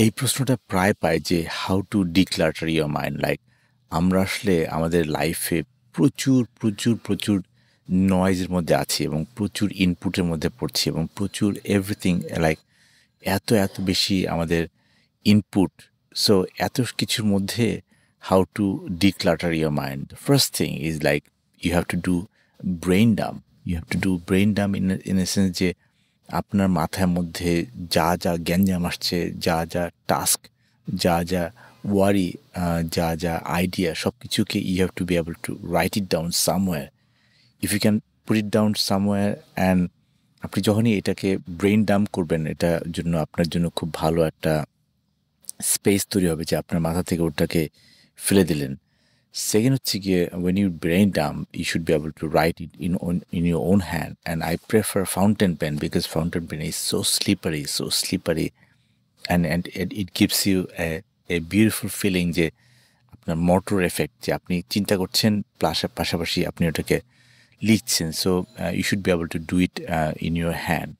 এই প্রশ্নটা প্রায় পাই যে how to declutter your mind like আমরা আসলে আমাদের লাইফে প্রচুর নয়েজের মধ্যে আছি এবং প্রচুর ইনপুটের মধ্যে পড়ছি এবং প্রচুর এভরিথিং লাইক এত বেশি আমাদের ইনপুট সো এত কিছুর মধ্যে how to declutter your mind the first thing is like you have to do brain dump in a sense যে আপনার মাথার মধ্যে যা গ্যাঞ্জাম আসছে যা টাস্ক যা ওয়ারি যা আইডিয়া সব কিছুকে you have to be able to write it down somewhere if you can put it down somewhere and আপনি যখনই এটাকে ব্রেইন ডাম্প করবেন এটার জন্য আপনার জন্য খুব ভালো একটা স্পেস তৈরি হবে যে আপনার মাথা থেকে ওটাকে ফেলে দিলেন সেকেন্ড হচ্ছে গিয়ে when you brain dump you should be able to write it in your own hand and I prefer fountain pen because fountain pen is so slippery and it gives you a beautiful feeling যে আপনার motor effect যে আপনি চিন্তা করছেন পাশাপাশি আপনি ওটাকে লিখছেন so you should be able to do it in your hand